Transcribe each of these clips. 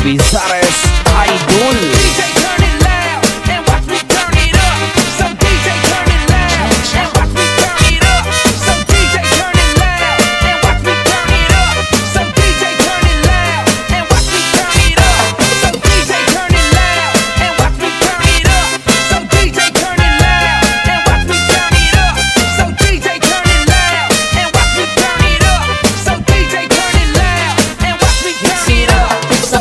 Bizares Idol. DJ turn it loud and watch me turn it up. So DJ turn it loud and watch me turn it up. So DJ turn it loud and watch me turn it up. So DJ turn it loud and watch me turn it up. So DJ turn it loud and watch me turn it up. So DJ turn it loud and watch me turn it up. So DJ turn it loud and watch me turn it up. So DJ turn it loud and watch me turn it up. So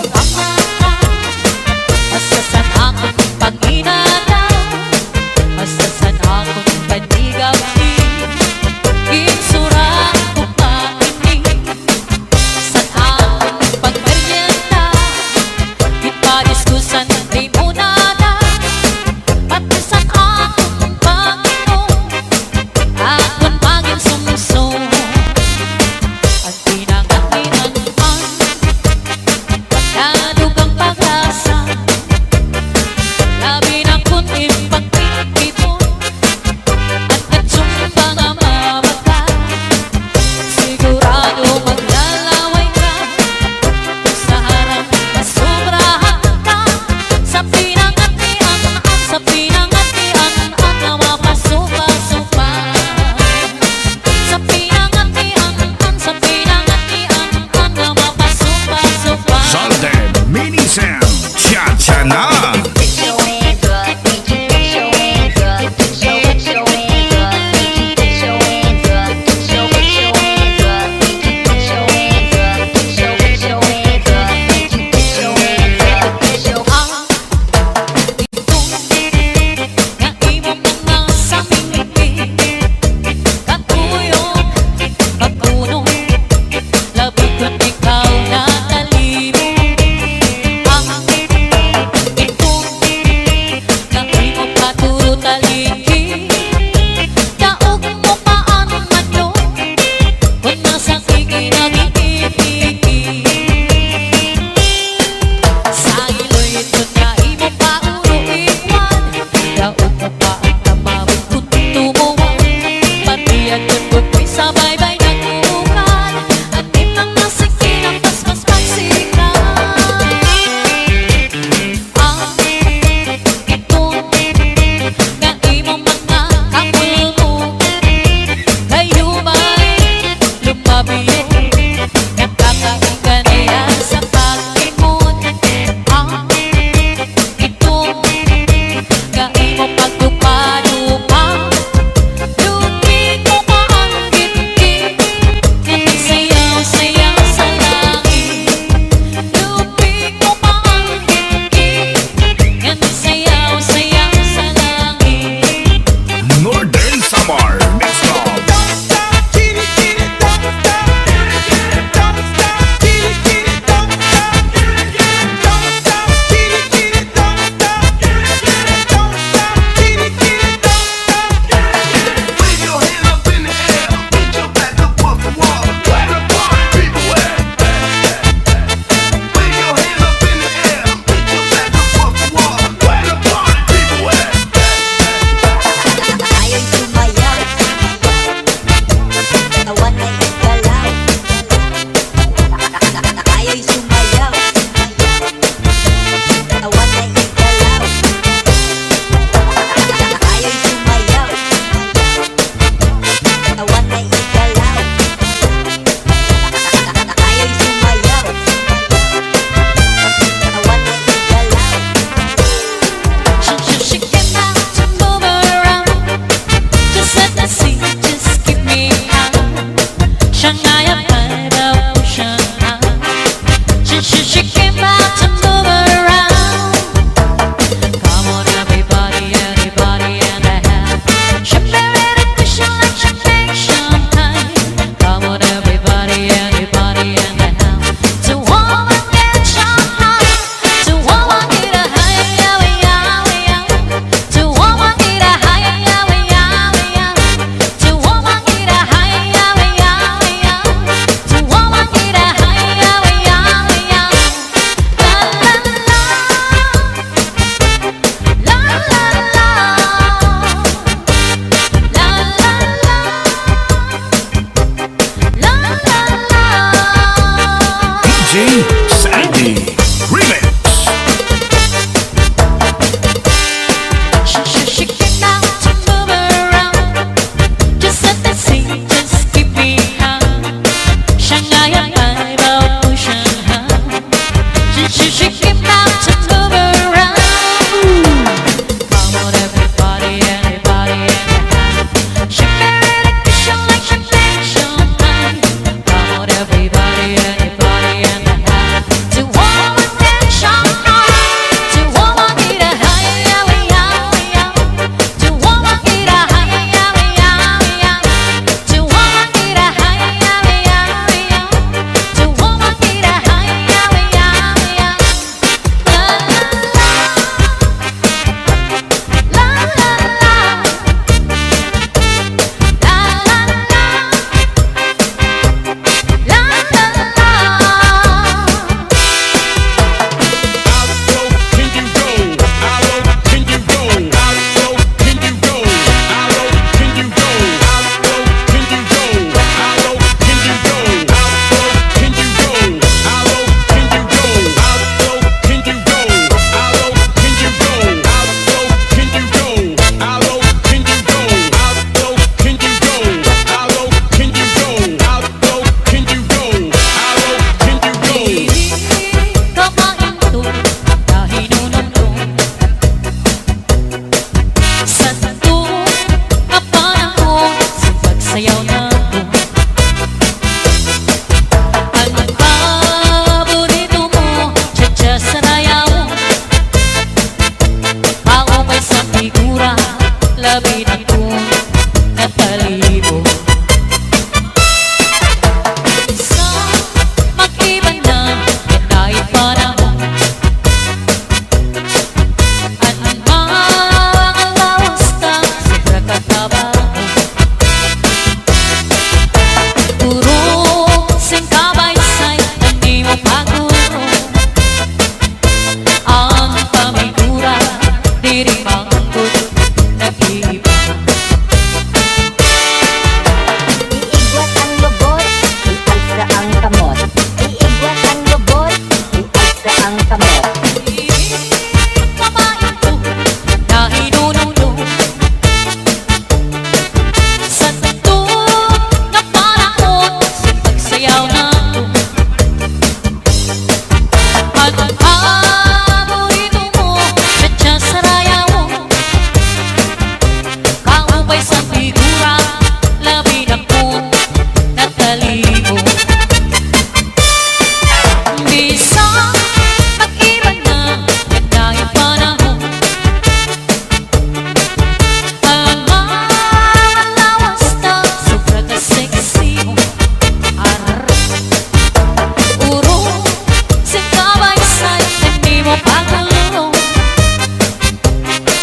balibo. Minsan mag-iba na ang panahon. Ang mga lawas na sobra ka sexy mo. Urong sikabay sa'y hindi mo pagkalong.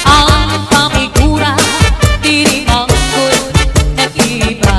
Ang pamigura di rin manggol nag-iba.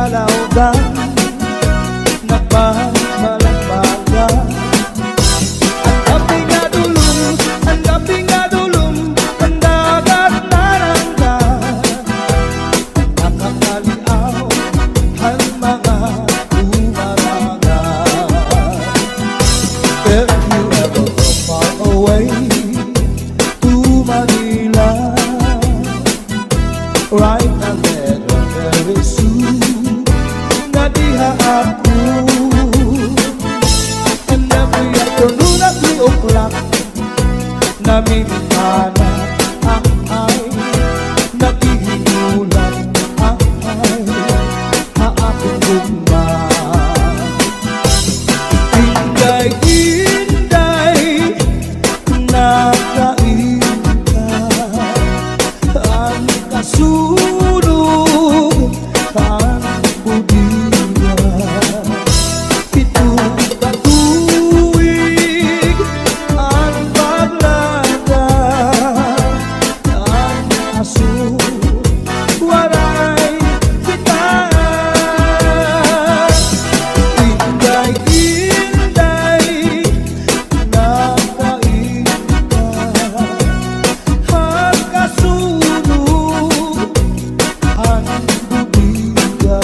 kalaudan nagmamalagmagan. Ang gabi nga dulong, ang dagat naranggan. Nakakaliaw ang mga umarangan. If you ever go far away to Manila, right now very soon nadiha ako. And every afternoon at 3 o'clock namimana ang ay naghihinulan ang ay haapong gugma. Inday-inday nakain ka ang kasulog ang budiya. Pitong katuig ang paglada ang aso waray kita. Inday-inday nakain ka ang kasulog ang budiya.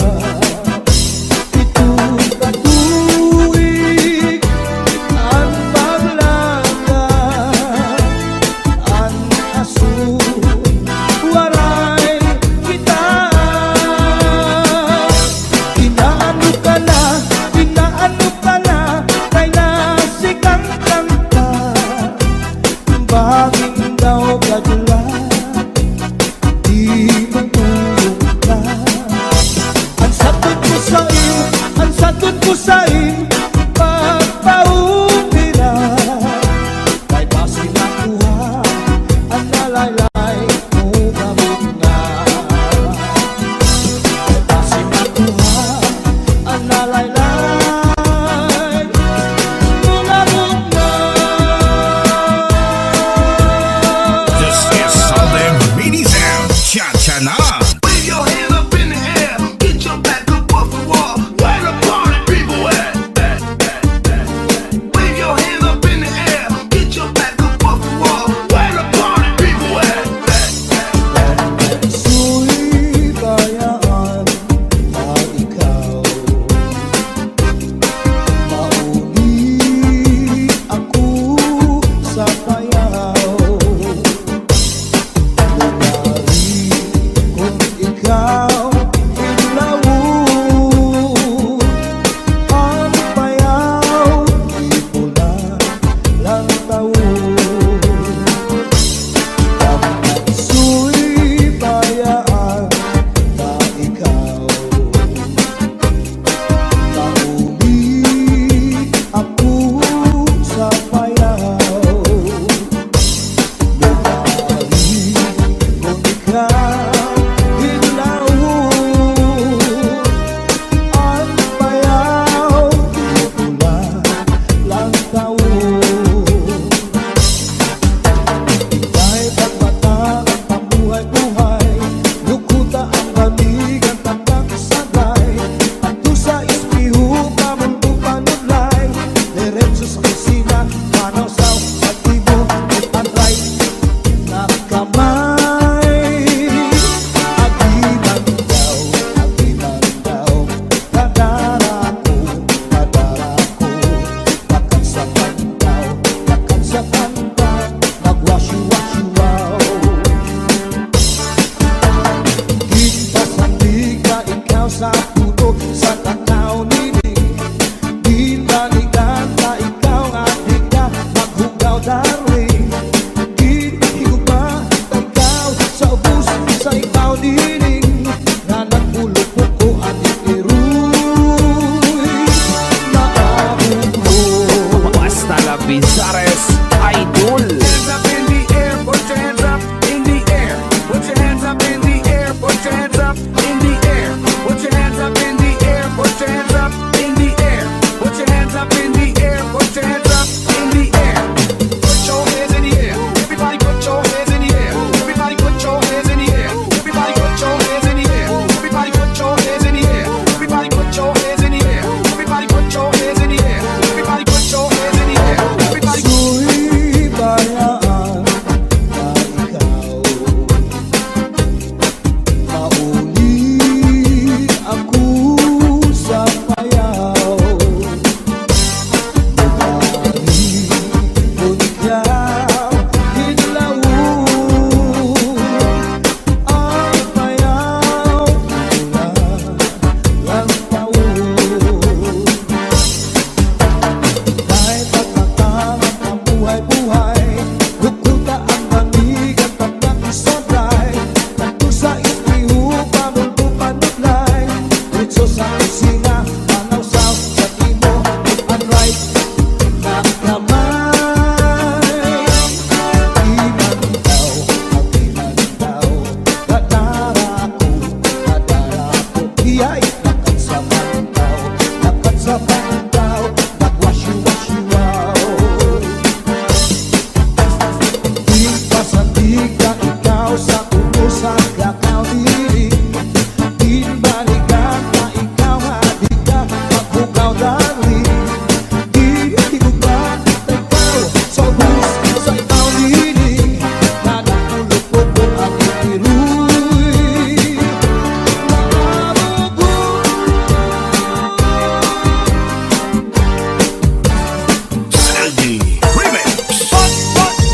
ka pa ikaw, nagwasyo-wasyo-wow. Di pasandig ka ikaw sa utusan kakao diri. Di balikan ka ikaw, hadi ka magbukaw dali. Di ko ba ikaw, sa bus sa ikaw diri. Nanatulog ko po ang itiruy. Sandy Remix.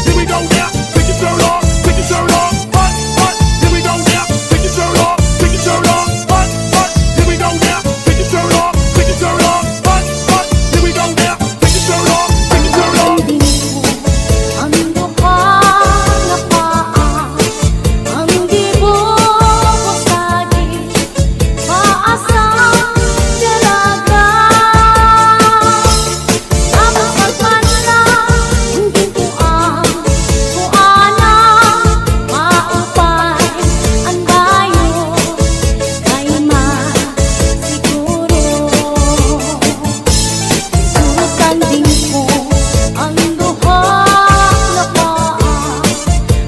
Here we go now. Pick your shirt off. Pick your shirt off. Here we go now. Pick your shirt off. Pick your shirt off. Here we go now. Pick your shirt off. Pick your shirt off. Here we go now. Pick your shirt off. Pick your shirt off. Ang duha nga paa, ang dibo ko saging, paasang dalaga. Tapos pagpanla, hindi ko ang kuana, maupay ang bayo, kay masiguro. Turutan din ko ang duha nga paa,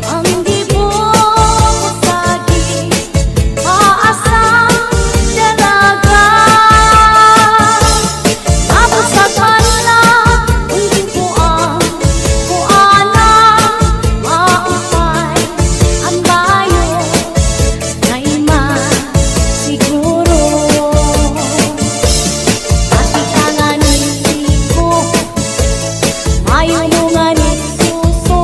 ang dibo ko saging, paasang dalaga. Tapos pagpanla, hindi ko ang kuana, maupay ang bayo, kay masiguro. Pati ka nga nisiko, ayaw mo nga nisuso.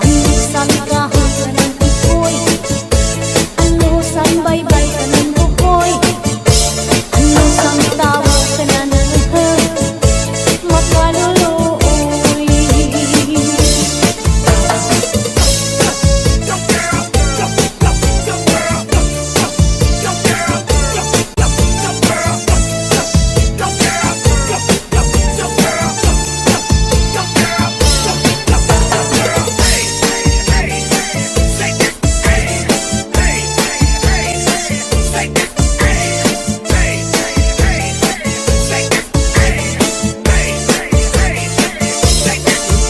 Ano sang kahon ka ng tikoy, ano sang baybay ka ng bukoy, ano sang tawag ka na ng makaluluoy.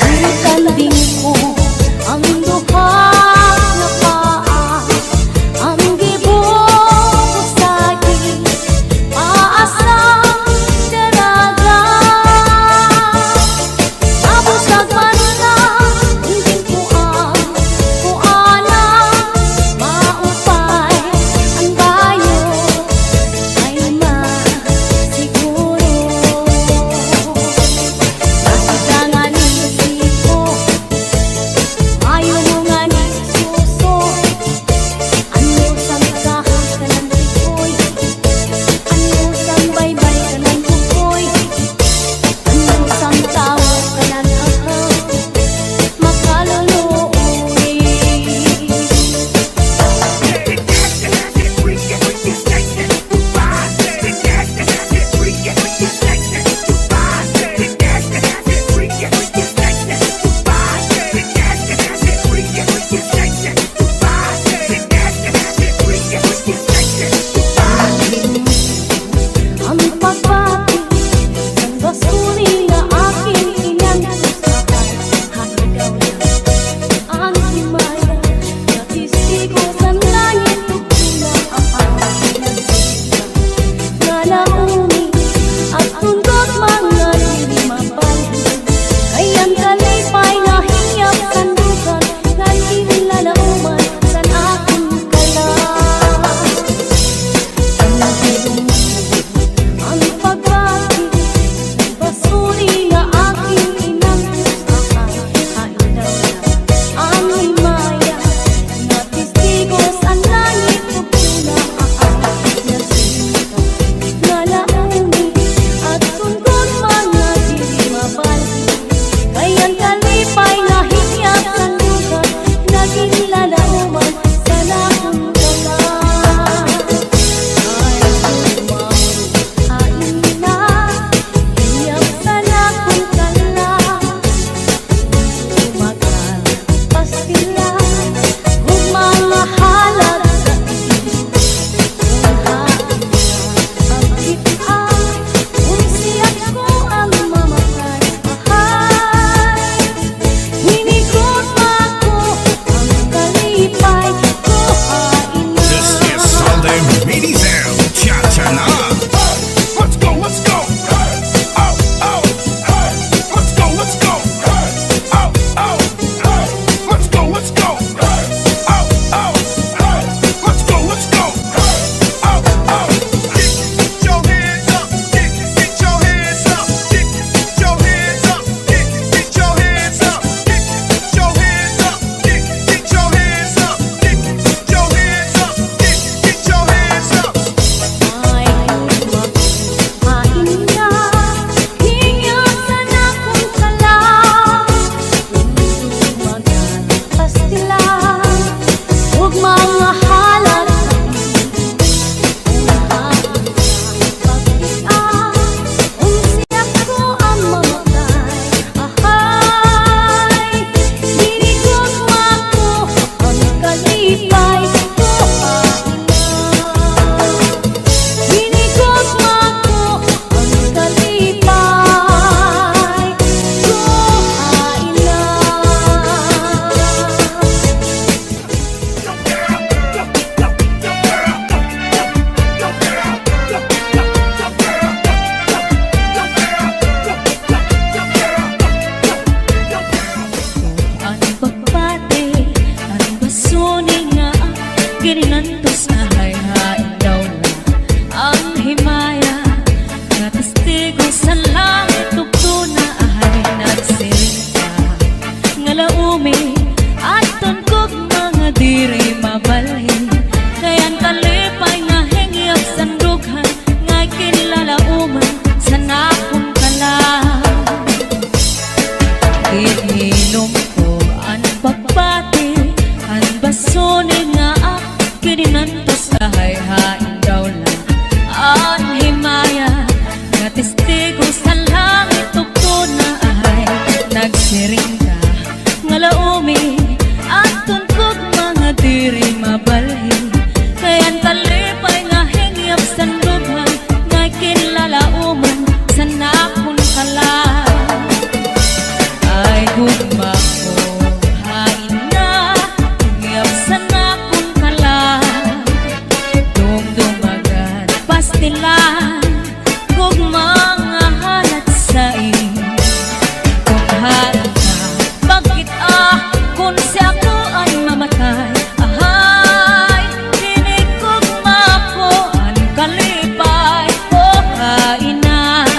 Turutan din ko ang duha nga paa, ang dibo ko saging, paasang dalaga. Tapos pagpanla, hindi ko ang kuana, maupay ang bayo, kay masiguro. Pati ka nga nisiko, ayaw mo nga nisuso. Ano sang kahon ka ng tikoy, ano sang baybay ka ng bukoy, ano sang tawag ka ng makaluluoy. Ang pagbati ng basuri na aking inangusahan, haligaw lang ang himaya, natisigo sa langit tukuna ang aking nagsisita. Nalaumi at tundot mga diri mapalhin, ay ang kalipay na hiyap sandukan, na nilalauman sa aking kalan. Ang pagbati ng basuri na aking inangusahan, haligaw lang ang himaya, natistigos ang langit tukuna ang aking nagsisita. Nalaumi pastilan kung mga halat sa kung harata bakit kung si ako ay mamatay ahay dinig kong mapuan kalipay o kainan.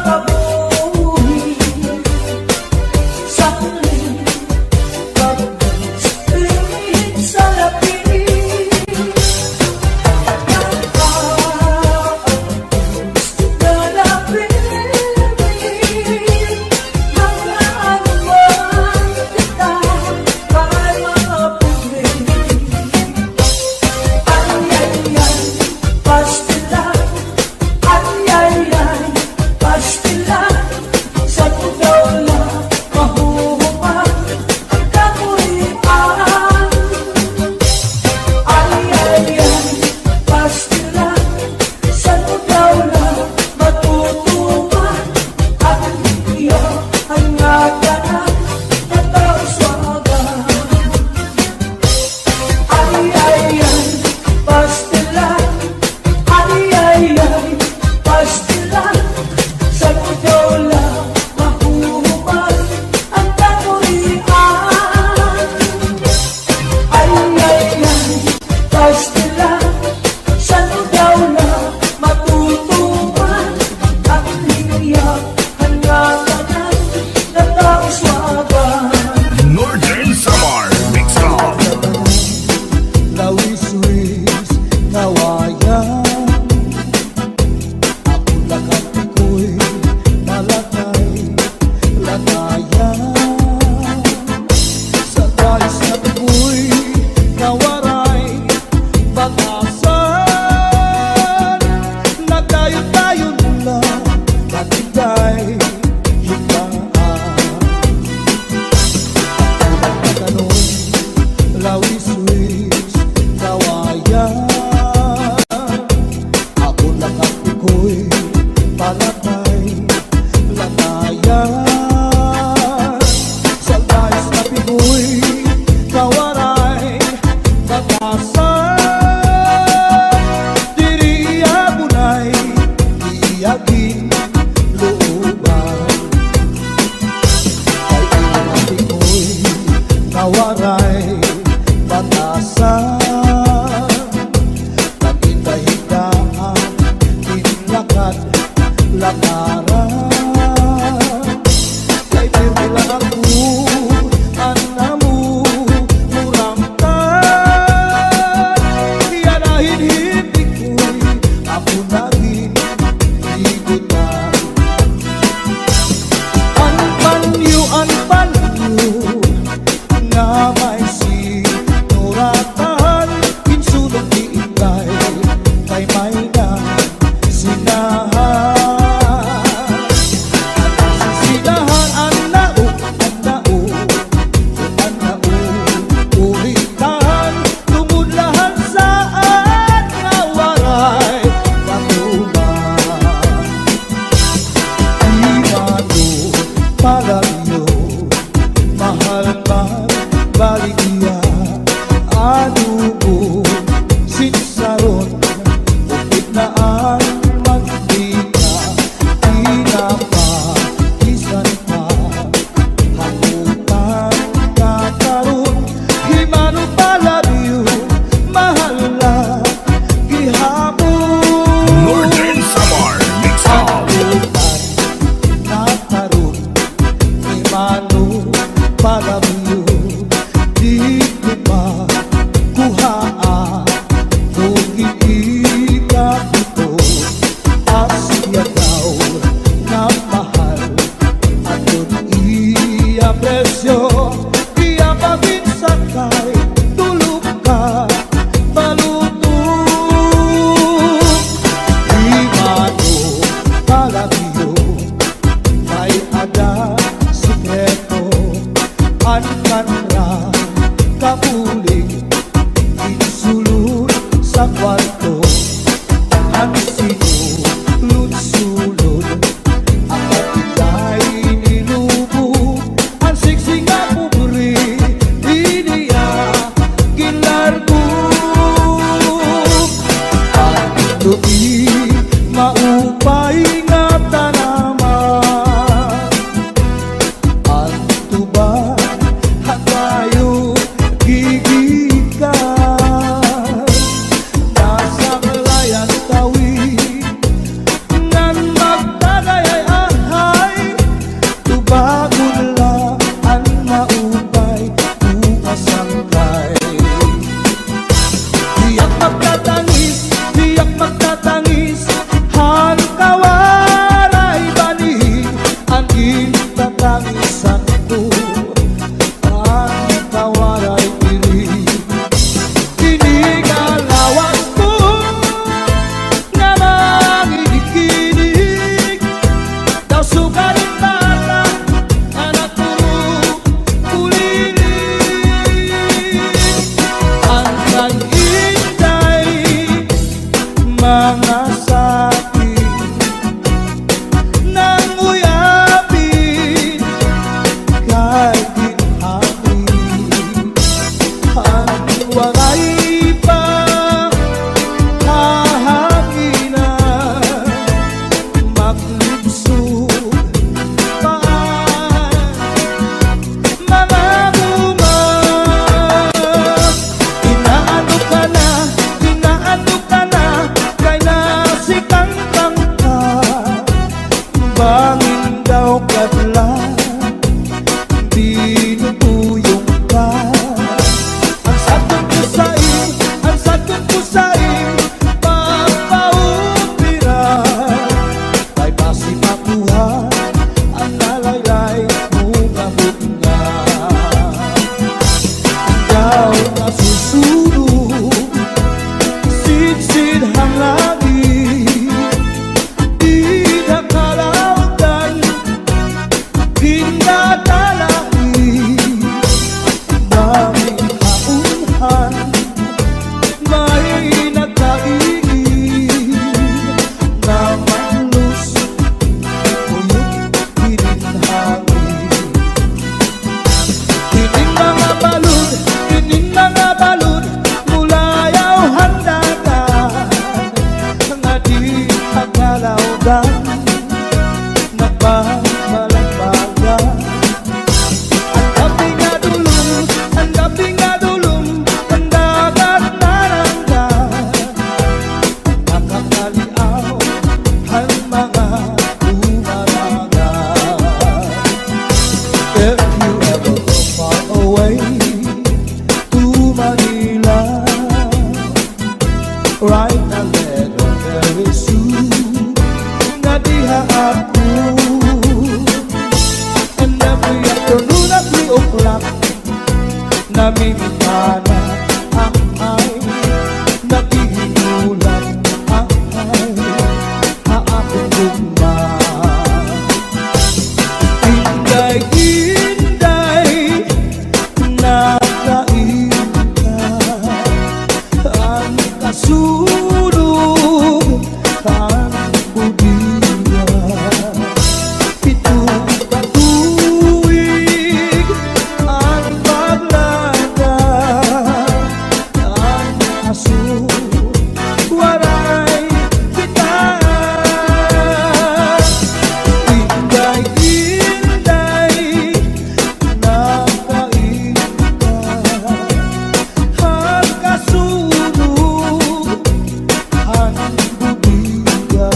makabuhi sa huli pag-ibig sa lapid. Nakakabis na lapid, hanggang man kita mahal makabuhi. Ay-ay-ay, pastilan. Ay-ay-ay, pastilan. Sa tugaw na mahuhuman ang kamuhian. Ay-ay-ay, pastilan. Sa tugaw na matutuman at iyo ang ngaganan na tauswagan. Ay-ay-ay, pastilan. Ay-ay-ay, pastilan. Sa tugaw lang mahuhuman ang kamuhian. Ay-ay-ay, pastilan. Sa tugaw lang matutuman ang liyak hangganan na tauswagan. Northern Samar Mixed Up. Lawis-wis, kawayan. Ako lakat ko'y nalagay, lagayan. Sa guys na ko'y nawaray, batasan. Nagdayon-dayon lang, natigay, higaan. Tanong, lawis-wis, kawayan. Ako lakat ko'y palagay, lagayan. Sa guys na ko'y nawaray, batasan. Diriya muna'y iyagin looban. Ay inati ko'y nawaray, batasan. Naghinda-hindaan, tinlakad, lakaran. Kay pirmi lang ako, anamu, muramtan. Iyanahin hindi ko'y ako naging higutan. Anpanyo nga may sinuratan. Insulong diintay kay may na sinahan. Sinahan ang nao, ulitan. Tumudlahan saan nawaray patuman. Imano palayo, mahal man baligya. Ano mo sinsaron, upit na ang magdika. Inapagisan pa, hamutan kakaroon. Imano palayo, mahal lang gihapon. Northern Samar Mixed Up. Hamutan kakaroon, Bangin daw kadlan, dinutuyong ka. Ang sakit ko sa iyo, ang sakit ko sa iyo, papaupiran. Ay basi makuha, ang nalaylay mo ngabot nga. Ikaw na susunod, sidsid hanglangin, di na kalautan, pinadalangin. Daming kaunhan, may nagkaingin, na manlus, uyok hininhangin. Kining mga balud, mula yaw handagan, nga di agalawdan, nagbabalagbagan. Ang gabi nga dulong, ang dagat naranggan, nakakaliaw ang mga umaragan. If you ever go far away to Manila, write a letter very soon, na diha ako. And every afternoon at 3 o'clock, namimigana ang ay, nagihinulan ang ay, haakong gugma. Inday, inday, nakain ka, ang kasulog, ang budiya. Pitong katuig, ang paglada, ang aso, waray kita. Inday, inday, nakain ka, ang kasulog, ang budiya.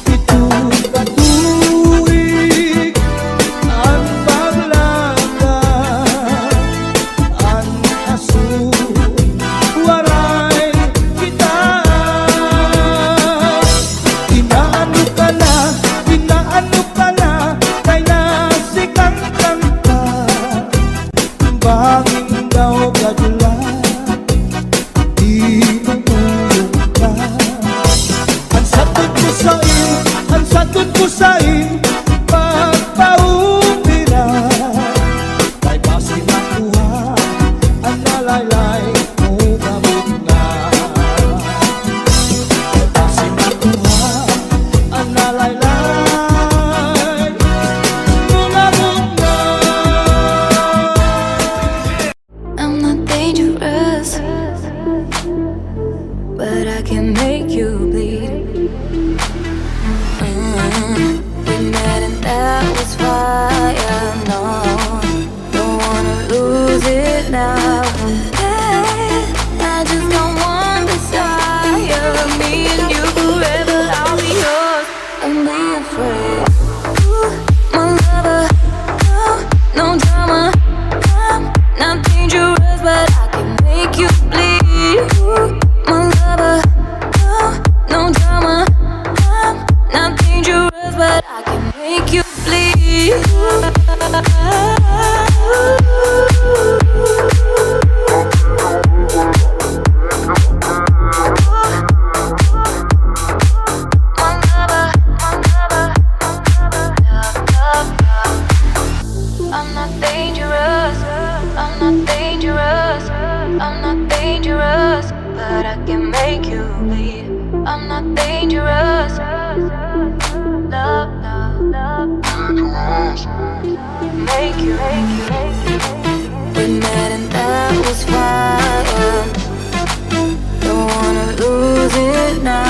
Pitong katuig, ang paglada, ang aso, waray kita. Inaano ka na, kay nasikang kanta. Bangin daw kadlan, dinutuyong ka. Ang sakit ko sa iyo, ang sakit ko sa iyo, pagpaupiran. Kay basi makuha, ang nalaylay mo ngabot nga. Kay basi makuha, ang nalaylay mo ngabot nga. I'm not dangerous, but I can make you bleed. We met and that was fire. No, don't wanna lose it now. Hey, I just don't want desire. Me and you forever, I'll be yours. Don't be afraid. Ooh, my lover, no drama. I'm not dangerous, but I can make you bleed. Ooh, my lover, no drama. I'm not dangerous, but I can make you bleed. I'm not dangerous, I'm not dangerous, I'm not dangerous, but I can make you bleed. I'm not dangerous, love, love, love, make you, make you, make you. We met and that was fire. Don't wanna lose it now.